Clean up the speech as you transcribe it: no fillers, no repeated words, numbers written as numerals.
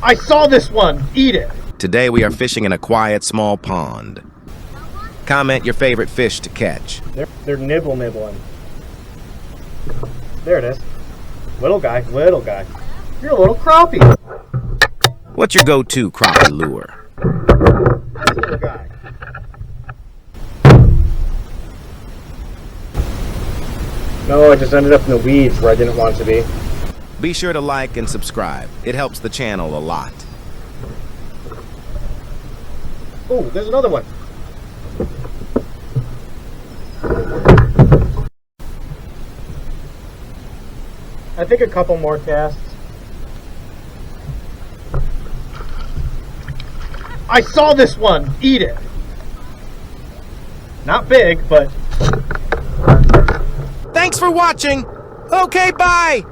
I saw this one! Eat it! Today we are fishing in a quiet, small pond. Comment your favorite fish to catch. They're nibbling. There it is. Little guy, little guy. You're a little crappie. What's your go-to crappie lure? Little guy. No, I just ended up in the weeds where I didn't want to be. Be sure to like and subscribe. It helps the channel a lot. Oh, there's another one. I think a couple more casts. I saw this one! Eat it! Not big, but... Thanks for watching! Okay, bye!